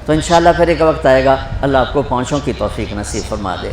تو انشاءاللہ پھر ایک وقت آئے گا اللہ آپ کو پہنچوں کی توفیق نصیب فرما دے۔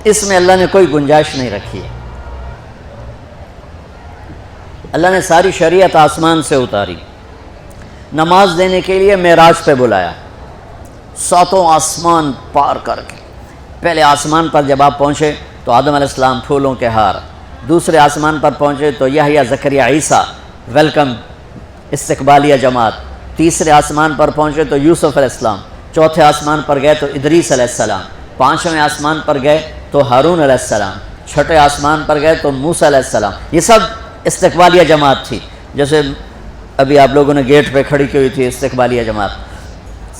اس میں اللہ نے کوئی گنجائش نہیں رکھی ہے۔ اللہ نے ساری شریعت آسمان سے اتاری، نماز دینے کے لیے معراج پہ بلایا، 7 آسمان پار کر کے۔ پہلے آسمان پر جب آپ پہنچے تو آدم علیہ السلام پھولوں کے ہار، دوسرے آسمان پر پہنچے تو یحییٰ زکریا عیسیٰ ویلکم استقبالیہ جماعت، تیسرے آسمان پر پہنچے تو یوسف علیہ السلام، چوتھے آسمان پر گئے تو ادریس علیہ السلام، پانچویں آسمان پر گئے تو ہارون علیہ السلام، چھٹے آسمان پر گئے تو موسیٰ علیہ السلام۔ یہ سب استقبالیہ جماعت تھی، جیسے ابھی آپ لوگوں نے گیٹ پہ کھڑی کی ہوئی تھی استقبالیہ جماعت۔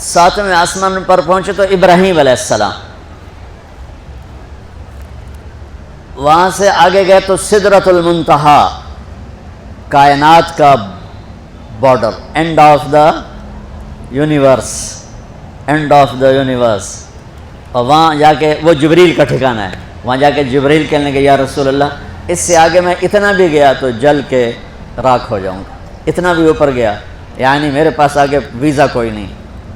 7ویں آسمان پر پہنچے تو ابراہیم علیہ السلام، وہاں سے آگے گئے تو سدرۃ المنتہا، کائنات کا border, and of the universe, and of the universe. اور وہاں جا کے وہ جبریل کا ٹھکانہ ہے، وہاں جا کے جبریل کہنے کہ یا رسول اللہ اس سے آگے میں اتنا بھی گیا تو جل کے راکھ ہو جاؤں گا، اتنا بھی اوپر گیا یعنی میرے پاس آگے ویزا کوئی نہیں،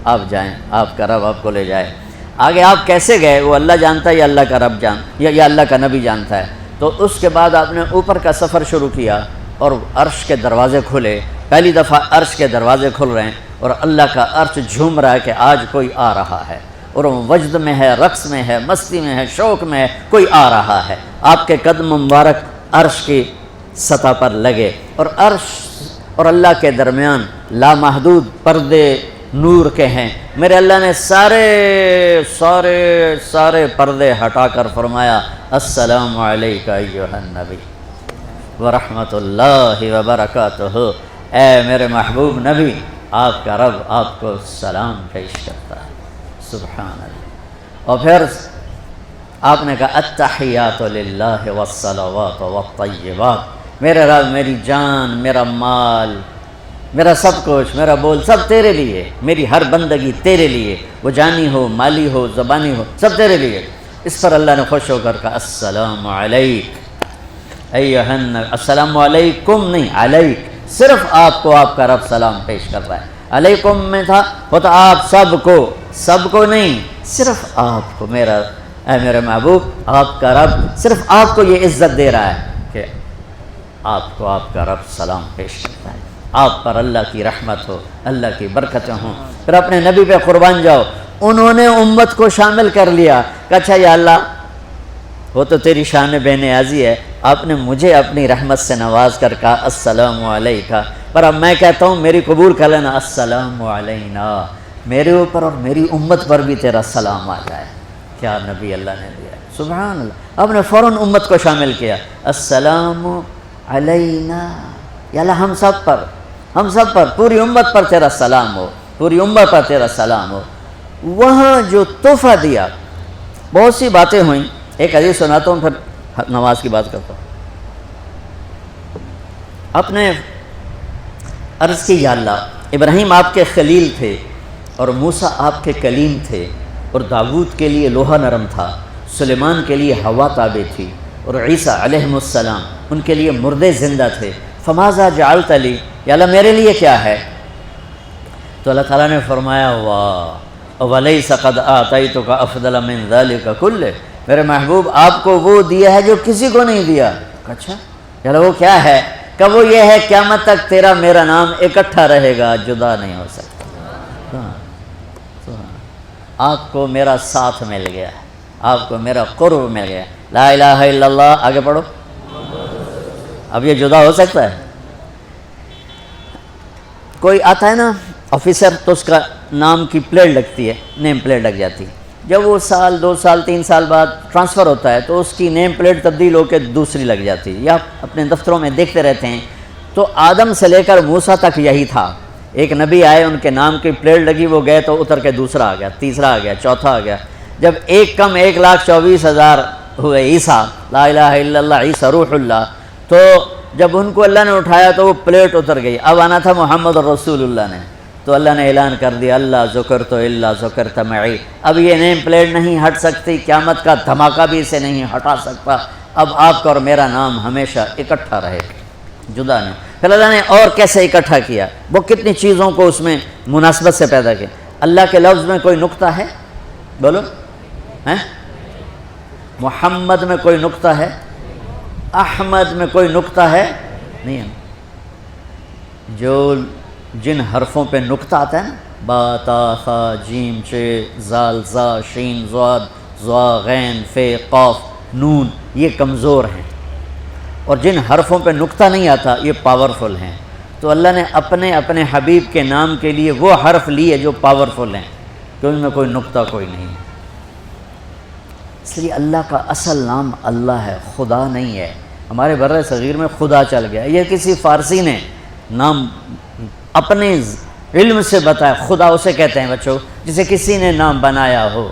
آپ جائیں، آپ کا رب آپ کو لے جائے۔ آگے آپ کیسے گئے وہ اللہ جانتا ہے یا اللہ کا رب یا اللہ کا نبی جانتا ہے۔ تو اس کے بعد آپ نے اوپر کا سفر شروع کیا اور عرش کے دروازے کھلے، پہلی دفعہ عرش کے دروازے کھل رہے ہیں اور اللہ کا عرش جھوم رہا ہے کہ آج کوئی آ رہا ہے، اور وہ وجد میں ہے، رقص میں ہے، مستی میں ہے، شوق میں ہے، کوئی آ رہا ہے۔ آپ کے قدم مبارک عرش کی سطح پر لگے، اور عرش اور اللہ کے درمیان لامحدود پردے نور کے ہیں۔ میرے اللہ نے سارے پردے ہٹا کر فرمایا السلام علیکہ ایھا النبی ورحمۃ اللہ وبرکاتہ۔ اے میرے محبوب نبی، آپ کا رب آپ کو سلام پیش کرتا ہے۔ سبحان اللہ۔ اور پھر آپ نے کہا التحیات للہ والصلوات والطیبات، میرے رب میری جان، میرا مال، میرا سب کچھ، میرا بول سب تیرے لیے، میری ہر بندگی تیرے لیے، وہ جانی ہو، مالی ہو، زبانی ہو، سب تیرے لیے۔ اس پر اللہ نے خوش ہو کر کہا السلام علیک ایھا النبی، السلام علیکم نہیں، علیک، صرف آپ کو آپ کا رب سلام پیش کر رہا ہے۔ علیکم میں تھا ہوتا آپ سب کو نہیں، صرف آپ کو، میرا اے میرے محبوب آپ کا رب صرف آپ کو یہ عزت دے رہا ہے کہ آپ کو آپ کا رب سلام پیش کرتا ہے، آپ پر اللہ کی رحمت ہو، اللہ کی برکتیں ہوں۔ پھر اپنے نبی پہ قربان جاؤ۔ انہوں نے امت کو شامل کر لیا کہ اچھا یا اللہ وہ تو تیری شان بے نیازی ہے، آپ نے مجھے اپنی رحمت سے نواز کر کہا السلام علیکہ، پر اب میں کہتا ہوں میری قبول کر لینا السلام علینا، میرے اوپر اور میری امت پر بھی تیرا سلام آ جائے۔ کیا نبی اللہ نے دیا، سبحان اللہ۔ آپ نے فوراً امت کو شامل کیا، السلام علینا، یا اللہ ہم سب پر پوری امت پر تیرا سلام ہو، پوری امت پر تیرا سلام ہو۔ وہاں جو تحفہ دیا، بہت سی باتیں ہوئیں، ایک حدیث سناتا ہوں پھر نماز کی بات کرتا ہوں۔ آپ نے عرض کی یا اللہ ابراہیم آپ کے خلیل تھے اور موسیٰ آپ کے کلیم تھے، اور داؤد کے لیے لوہا نرم تھا، سلیمان کے لیے ہوا تابع تھی، اور عیسیٰ علیہ السلام ان کے لیے مردے زندہ تھے، فماذا جعلت لی، یا اللہ میرے لیے کیا ہے؟ تو اللہ تعالیٰ نے فرمایا واہ ولیس قد آتیتک افضل من ذلک کلہ، میرے محبوب آپ کو وہ دیا ہے جو کسی کو نہیں دیا۔ اچھا یا اللہ وہ کیا ہے؟ کہ وہ یہ ہے قیامت تک تیرا میرا نام اکٹھا رہے گا، جدا نہیں ہو سکتا۔ آپ کو میرا ساتھ مل گیا، آپ کو میرا قرب مل گیا، لا الہ الا اللہ، آگے پڑھو۔ اب یہ جدا ہو سکتا ہے؟ کوئی آتا ہے نا آفیسر تو اس کا نام کی پلیٹ لگتی ہے، نیم پلیٹ لگ جاتی ہے، جب وہ سال 2 سال 3 سال بعد ٹرانسفر ہوتا ہے تو اس کی نیم پلیٹ تبدیل ہو کے دوسری لگ جاتی ہے، یا اپنے دفتروں میں دیکھتے رہتے ہیں۔ تو آدم سے لے کر موسیٰ تک یہی تھا، ایک نبی آئے ان کے نام کی پلیٹ لگی، وہ گئے تو اتر کے دوسرا آ گیا، تیسرا آ گیا، چوتھا آ گیا، جب ایک کم 1,24,000 ہوئے عیسیٰ، لا الہ الا اللہ عیسیٰ روح اللہ، تو جب ان کو اللہ نے اٹھایا تو وہ پلیٹ اتر گئی، اب آنا تھا محمد رسول اللہ نے، تو اللہ نے اعلان کر دیا اللہ ذکرت الا ذکرت معی، اب یہ نیم پلیٹ نہیں ہٹ سکتی، قیامت کا دھماکہ بھی اسے نہیں ہٹا سکتا، اب آپ کا اور میرا نام ہمیشہ اکٹھا رہے، جدا نہیں۔ پھر اللہ نے اور کیسے اکٹھا کیا، وہ کتنی چیزوں کو اس میں مناسبت سے پیدا کیا۔ اللہ کے لفظ میں کوئی نقطہ ہے؟ بولو ہیں؟ محمد میں کوئی نقطہ ہے؟ احمد میں کوئی نقطہ ہے؟ نہیں ہے۔ جو جن حرفوں پہ نقطہ آتا ہے نا، با تا ثا جیم چ زال زا شین ضاد ضا غین فے قاف نون، یہ کمزور ہیں، اور جن حرفوں پہ نقطہ نہیں آتا یہ پاورفل ہیں۔ تو اللہ نے اپنے حبیب کے نام کے لیے وہ حرف لیے جو پاورفل ہیں، کہ ان میں کوئی نقطہ کوئی نہیں ہے۔ اس لیے اللہ کا اصل نام اللہ ہے، خدا نہیں ہے۔ ہمارے بر صغیر میں خدا چل گیا، یہ کسی فارسی نے نام اپنے علم سے بتایا، خدا اسے کہتے ہیں بچوں جسے کسی نے نام بنایا ہو،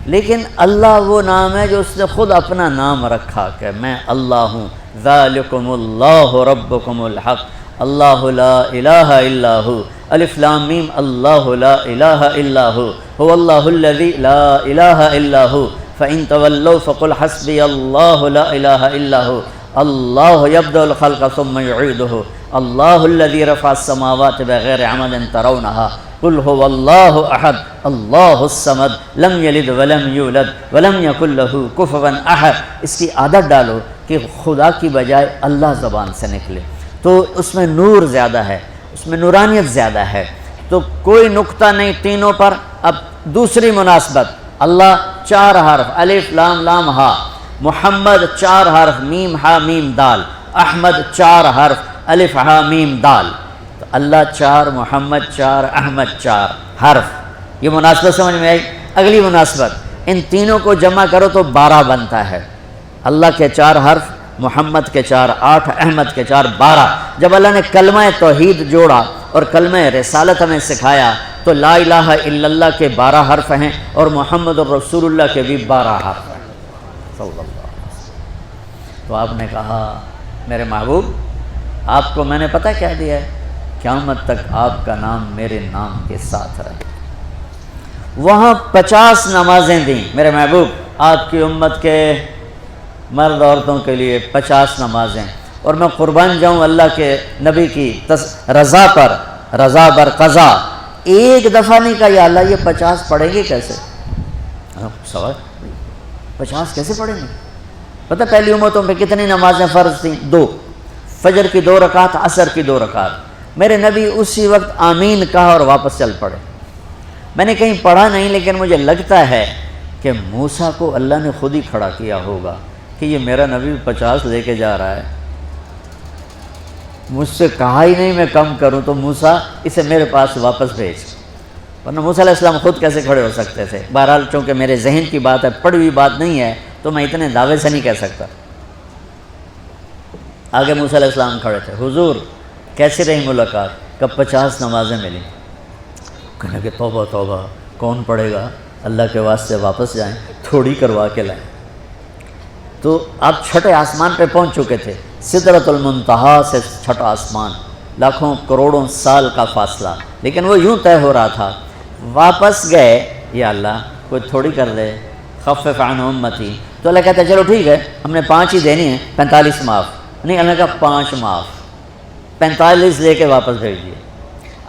لیکن اللہ وہ نام ہے جو اس نے خود اپنا نام رکھا کہ میں اللہ ہوں، ذالکم اللہ ربکم الحق اللہ لا الہ الا ہو، الف لام میم اللہ لا الہ الا ہو، هو اللہ الذی لا الہ الا ہو، فإن تولوا فقل حسبی اللہ لا الہ الا ہو، اللہ یبدأ الخلق ثم یعیدہ، اللہ الذی رفع السماوات بغیر عمد ترونها، قل هو اللہ احد اللہ الصمد لم یلد ولم یولد ولم یکن لہ کفوا احد۔ اس کی عادت ڈالو کہ خدا کی بجائے اللہ زبان سے نکلے، تو اس میں نور زیادہ ہے، اس میں نورانیت زیادہ ہے۔ تو کوئی نقطہ نہیں تینوں پر۔ اب دوسری مناسبت، اللہ 4 حرف الف لام لام ہا، محمد 4 حرف میم ہا میم دال، احمد 4 حرف الف ہا میم دال، تو اللہ 4 محمد 4 احمد 4 حرف۔ یہ مناسبت سمجھ میں آئی؟ اگلی مناسبت، ان تینوں کو جمع کرو تو 12 بنتا ہے۔ اللہ کے 4 حرف، محمد کے 4 8، احمد کے 4 12۔ جب اللہ نے کلمہ توحید جوڑا اور کلمہ رسالت ہمیں سکھایا تو لا الہ الا اللہ کے 12 حرف ہیں اور محمد الرسول اللہ کے بھی 12 حرف ہیں صلی اللہ علیہ وسلم۔ تو آپ نے کہا میرے محبوب آپ کو میں نے پتہ کیا دیا ہے؟ قیامت تک آپ کا نام میرے نام کے ساتھ رہے۔ وہاں 50 نمازیں دیں میرے محبوب، آپ کی امت کے مرد عورتوں کے لیے 50 نمازیں، اور میں قربان جاؤں اللہ کے نبی کی رضا پر، رضا بر قضا۔ ایک دفعہ نہیں کہا یا اللہ یہ 50 پڑھیں گے کیسے؟ سوال 50 کیسے پڑھیں گے؟ پتہ پہلی امتوں پہ کتنی نمازیں فرض تھیں؟ 2، فجر کی 2 رکعت، عصر کی 2 رکعت۔ میرے نبی اسی وقت آمین کہا اور واپس چل پڑے۔ میں نے کہیں پڑھا نہیں، لیکن مجھے لگتا ہے کہ موسیٰ کو اللہ نے خود ہی کھڑا کیا ہوگا کہ یہ میرا نبی 50 لے کے جا رہا ہے، مجھ سے کہا ہی نہیں میں کم کروں، تو موسیٰ اسے میرے پاس واپس بھیج۔ ورنہ موسیٰ علیہ السلام خود کیسے کھڑے ہو سکتے تھے؟ بہرحال چونکہ میرے ذہن کی بات ہے، پڑھی ہوئی بات نہیں ہے، تو میں اتنے دعوے سے نہیں کہہ سکتا۔ آگے موسیٰ علیہ السلام کھڑے تھے، حضور کیسی رہی ملاقات؟ کب 50 نمازیں ملی؟ کہنے کہ توبہ توبہ، کون پڑھے گا؟ اللہ کے واسطے واپس جائیں، تھوڑی کروا کے لائیں۔ تو آپ چھٹے آسمان پہ پہنچ چکے تھے، سدرۃ المنتہا سے چھٹا آسمان، لاکھوں کروڑوں سال کا فاصلہ، لیکن وہ یوں طے ہو رہا تھا۔ واپس گئے، یا اللہ کوئی تھوڑی کر دے، خفف عن امتی۔ تو اللہ کہتا ہے چلو ٹھیک ہے، ہم نے 5 ہی دینی ہیں، 45 معاف نہیں۔ اللہ کا 5 معاف، 45 لے کے واپس بھیج دیے۔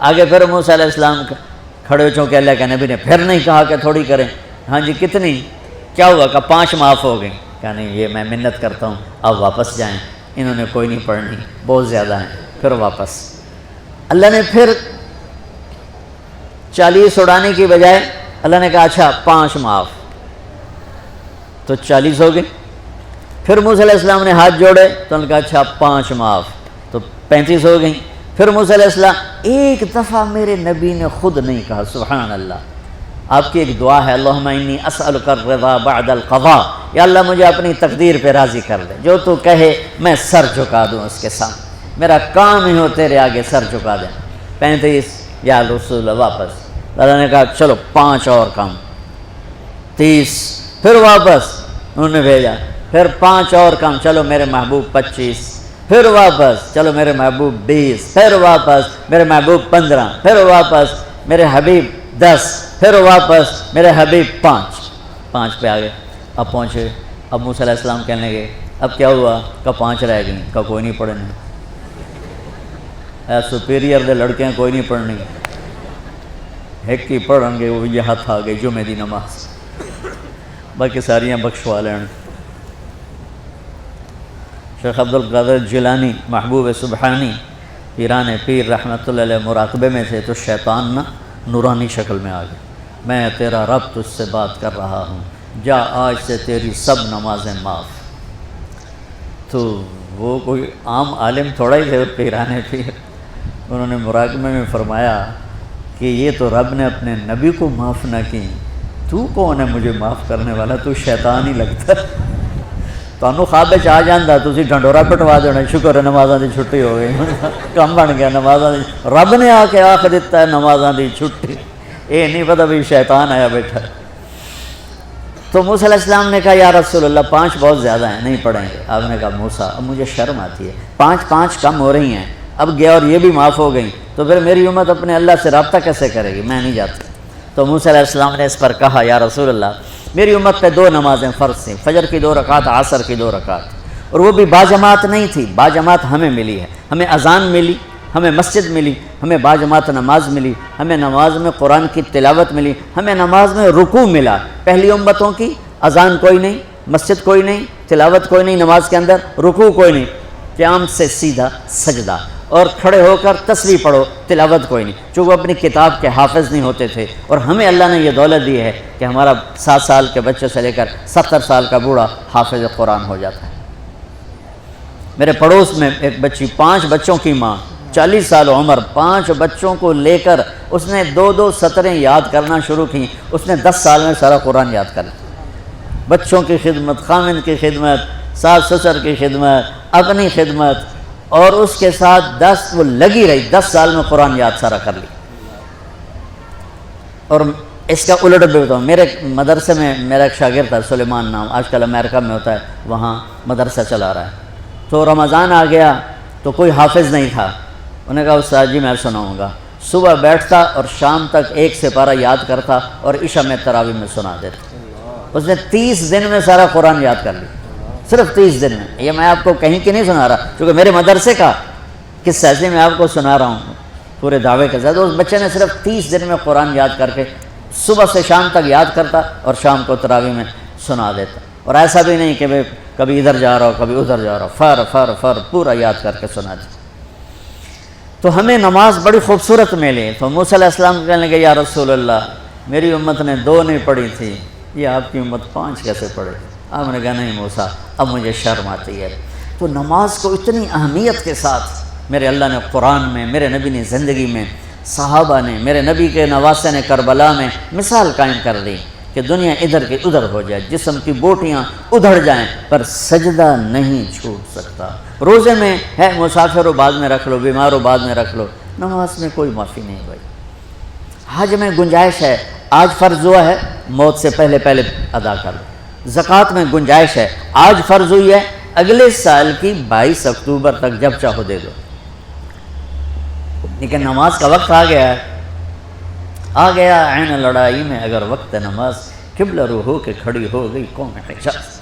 آگے پھر موسیٰ علیہ السلام کھڑے ہو، چونکہ اللہ کے نبی نے پھر نہیں کہا کہ تھوڑی کریں۔ ہاں جی کتنی؟ کیا ہوا؟ کہ 5 معاف ہو گئیں۔ کہ نہیں یہ میں منت کرتا ہوں، آپ واپس جائیں، انہوں نے کوئی نہیں پڑھنی، بہت زیادہ ہیں۔ پھر واپس اللہ نے پھر 40 اڑانے کی بجائے اللہ نے کہا اچھا 5 معاف، تو 40 ہو گئے۔ پھر موسیٰ علیہ السلام نے ہاتھ جوڑے تو انہوں نے کہا اچھا 5 معاف، تو 35 ہو گئیں۔ پھر موسیٰ علیہ السلام، ایک دفعہ میرے نبی نے خود نہیں کہا سبحان اللہ۔ آپ کی ایک دعا ہے، اللہم انی اسألک الرضا بعد القضاء، یا اللہ مجھے اپنی تقدیر پہ راضی کر دے، جو تو کہے میں سر جھکا دوں اس کے سامنے، میرا کام ہی ہو تیرے آگے سر جھکا دیں۔ 35 یا رسول اللہ واپس۔ اللہ نے کہا چلو 5 اور کم، 30، پھر واپس انہوں نے بھیجا، پھر 5 اور کم، چلو میرے محبوب 25، پھر واپس چلو میرے محبوب 20، پھر واپس میرے محبوب 15، پھر واپس میرے حبیب 10، پھر واپس میرے حبیب 5 پہ آ گئے۔ اب پہنچے، اب موسیٰ علیہ السلام کہنے لگے اب کیا ہوا؟ کہ 5 رہ گئیں، کہ کوئی نہیں پڑھنے۔ سپیریئر دے لڑکیاں کوئی نہیں پڑھنی، ایک ہی پڑھن گے وہ یہ ہاتھ آ گئی جمعے دی نماز، باقی ساریاں بخشوا لین۔ شیخ عبدالقادر جیلانی محبوب سبحانی پیران پیر رحمۃ اللہ علیہ مراقبے میں تھے تو شیطان نا نورانی شکل میں آ گیا، میں تیرا رب تجھ سے بات کر رہا ہوں، جا آج سے تیری سب نمازیں معاف۔ تو وہ کوئی عام عالم تھوڑا ہی تھے، پیران پیر، انہوں نے مراقبے میں فرمایا کہ یہ تو رب نے اپنے نبی کو معاف نہ کی، تو کون ہے مجھے معاف کرنے والا؟ تو شیطان ہی لگتا ہے۔ تانوں خواب وچ آ جاندا تسی ڈھنڈورا پٹوا دینا، شکر ہے نمازاں دی چھٹی ہو گئی، کم بن گیا نمازاں دی، رب نے آ کے آکھ دیتا ہے نمازاں دی چھٹی، یہ نہیں پتہ بھی شیطان آیا بیٹھا۔ تو موسیٰ علیہ السلام نے کہا یا رسول اللہ 5 بہت زیادہ ہیں، نہیں پڑھیں گے۔ آپ نے کہا موسیٰ اب مجھے شرم آتی ہے، 5 کم ہو رہی ہیں، اب گیا اور یہ بھی معاف ہو گئیں تو پھر میری امت اپنے اللہ سے رابطہ کیسے کرے گی؟ میں نہیں جاتا۔ تو موسیٰ علیہ السلام نے اس پر کہا یا رسول اللہ میری امت پہ 2 نمازیں فرض تھیں، فجر کی 2 رکعت، عصر کی 2 رکعت، اور وہ بھی باجماعت نہیں تھی، باجماعت ہمیں ملی ہے، ہمیں اذان ملی، ہمیں مسجد ملی، ہمیں باجماعت نماز ملی، ہمیں نماز میں قرآن کی تلاوت ملی، ہمیں نماز میں رکوع ملا۔ پہلی امتوں کی اذان کوئی نہیں، مسجد کوئی نہیں، تلاوت کوئی نہیں، نماز کے اندر رکوع کوئی نہیں، قیام سے سیدھا سجدہ، اور کھڑے ہو کر تسبیح پڑھو، تلاوت کوئی نہیں، چونکہ وہ اپنی کتاب کے حافظ نہیں ہوتے تھے۔ اور ہمیں اللہ نے یہ دولت دی ہے کہ ہمارا 7 سال کے بچے سے لے کر 70 سال کا بوڑھا حافظ قرآن ہو جاتا ہے۔ میرے پڑوس میں ایک بچی، 5 بچوں کی ماں، 40 سال عمر، 5 بچوں کو لے کر اس نے 2 سطریں یاد کرنا شروع کی، اس نے 10 سال میں سارا قرآن یاد کر لیا۔ بچوں کی خدمت، خامند کی خدمت، ساس سسر کی خدمت، اپنی خدمت، اور اس کے ساتھ وہ لگی رہی، 10 سال میں قرآن یاد سارا کر لی۔ اور اس کا الٹ بھی بتاؤں، میرے مدرسے میں میرا ایک شاگرد تھا سلیمان نام، آج کل امریکہ میں ہوتا ہے، وہاں مدرسہ چلا رہا ہے۔ تو رمضان آ گیا تو کوئی حافظ نہیں تھا، انہوں نے کہا استاد جی میں سناؤں گا۔ صبح بیٹھتا اور شام تک 1 سپارہ یاد کرتا اور عشاء میں تراویح میں سنا دیتا۔ اس نے 30 دن میں سارا قرآن یاد کر لیا، صرف 30 دن میں۔ یہ میں آپ کو کہیں کی نہیں سنا رہا، کیونکہ میرے مدرسے کا قصہ ہے، میں آپ کو سنا رہا ہوں پورے دعوے کے ساتھ۔ اس بچے نے صرف 30 دن میں قرآن یاد کر کے صبح سے شام تک یاد کرتا اور شام کو تراویح میں سنا دیتا، اور ایسا بھی نہیں کہ کبھی ادھر جا رہا ہو کبھی ادھر جا رہا ہو، فر پورا یاد کر کے سنا دیتا۔ تو ہمیں نماز بڑی خوبصورت ملی۔ تو موسیٰ علیہ السلام کہنے لگے یا رسول اللہ میری امت نے 2 نہیں پڑھی تھی، یہ آپ کی امت 5 کیسے پڑھے؟ آپ نے کہا نہیں موسیٰ اب مجھے شرم آتی ہے۔ تو نماز کو اتنی اہمیت کے ساتھ میرے اللہ نے قرآن میں، میرے نبی نے زندگی میں، صحابہ نے، میرے نبی کے نواسے نے کربلا میں مثال قائم کر دی کہ دنیا ادھر کی ادھر ہو جائے، جسم کی بوٹیاں ادھڑ جائیں پر سجدہ نہیں چھوٹ سکتا۔ روزے میں ہے مسافر ہو بعد میں رکھ لو، بیمار ہو بعد میں رکھ لو، نماز میں کوئی معافی نہیں بھائی۔ حج میں گنجائش ہے، آج فرض ہوا ہے موت سے پہلے ادا کر لو۔ زکوٰۃ میں گنجائش ہے، آج فرض ہوئی ہے اگلے سال کی 22 اکتوبر تک جب چاہو دے دو۔ لیکن نماز کا وقت آ گیا ہے، آ گیا عین لڑائی میں اگر وقت نماز، قبلہ رو ہو کے کھڑی ہو گئی قوم حجاز۔